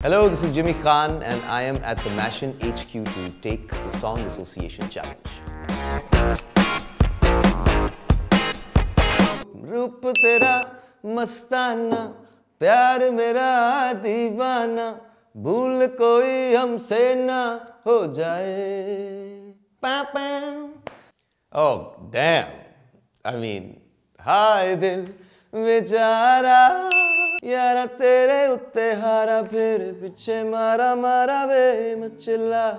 Hello, this is Jimmy Khan and I am at the Mashion HQ to take the Song Association Challenge. रूप तेरा मस्ताना, प्यार मेरा दीवाना, भूल कोई हमसे ना हो जाए. Oh, damn. I mean, हाय दिल बेचारा, यारा तेरे उत्ते हारा, फिर पीछे मारा मारा वे मचला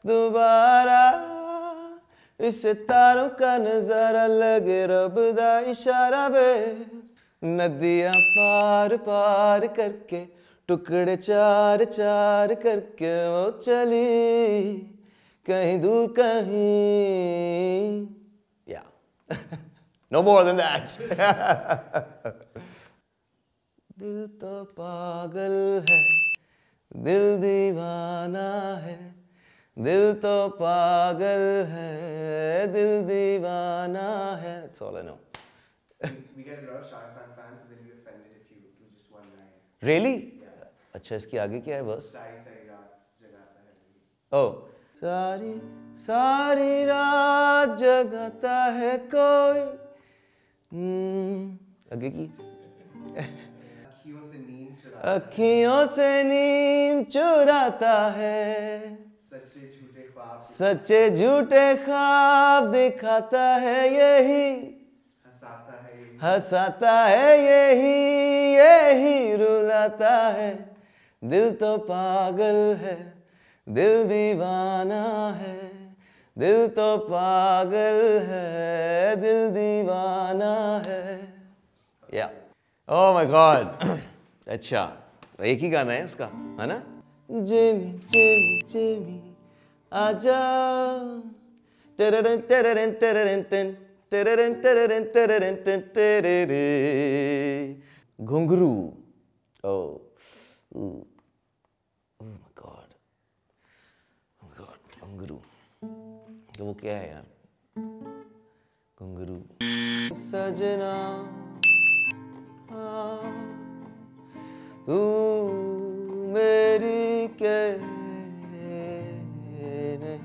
दोबारा. इस तारों का नजारा लगे रब दा इशारा वे. नदिया पार पार करके, टुकड़े चार चार करके वो चली कहीं दूर कहीं. Yeah. No more than that. दिल तो पागल है, दिल दीवाना है. दिल तो पागल है, दिल दीवाना है. That's all I know. We get a lot of Shah Rukh Khan fans, so they'll be offended if you do just one line. Really? Yeah. अच्छा, इसके आगे क्या है बस? सारी सारी रात जगाता है. Oh, सारी सारी रात जगाता है कोई. आगे की? अखियों से नींद चुराता है. सच्चे झूठे ख्वाब दिखाता है यही. हंसाता है यही रुलाता है. दिल तो पागल है, दिल दीवाना है. दिल तो पागल है, दिल दीवाना है. Yeah. Oh my God. अच्छा, एक ही गाना है उसका, है ना? जिमी जिमी जिमी आजा, टेरेरेन टेरेरेन टेरेरेन टेन, टेरेरेन टेरेरेन टेरेरेन टेन टेरेरे. घुंघरू. Oh, oh my God. Oh my God, घुंघरू. तो वो क्या है यार? घुंघरू. सजना तू मेरी के नहीं.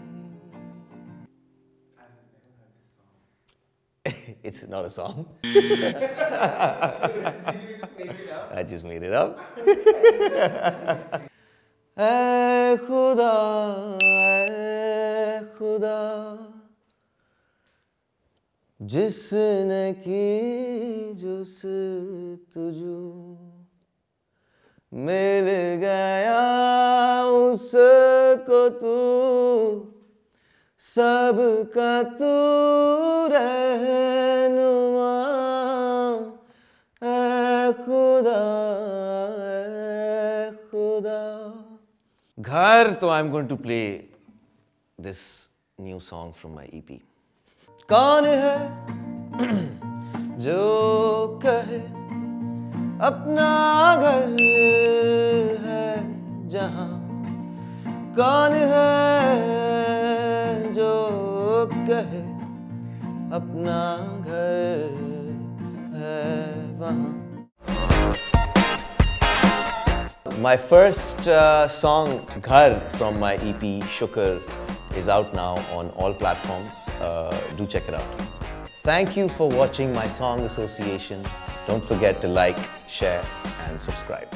It's not a song. Did you just make it up? I just made it up. ऐ खुदा जिसने की जुस्तजू, मिल गया उसको तू, सबका तू रहनुमा. ऐ खुदा घर. तो I'm going to play this new song from my EP. कौन है जो कहे अपना घर है जहां. कौन है जो कहे अपना घर है वहां. My first song Ghar from my EP Shukr is out now on all platforms. Do check it out. Thank you for watching my Song Association. Don't forget to like, share and subscribe.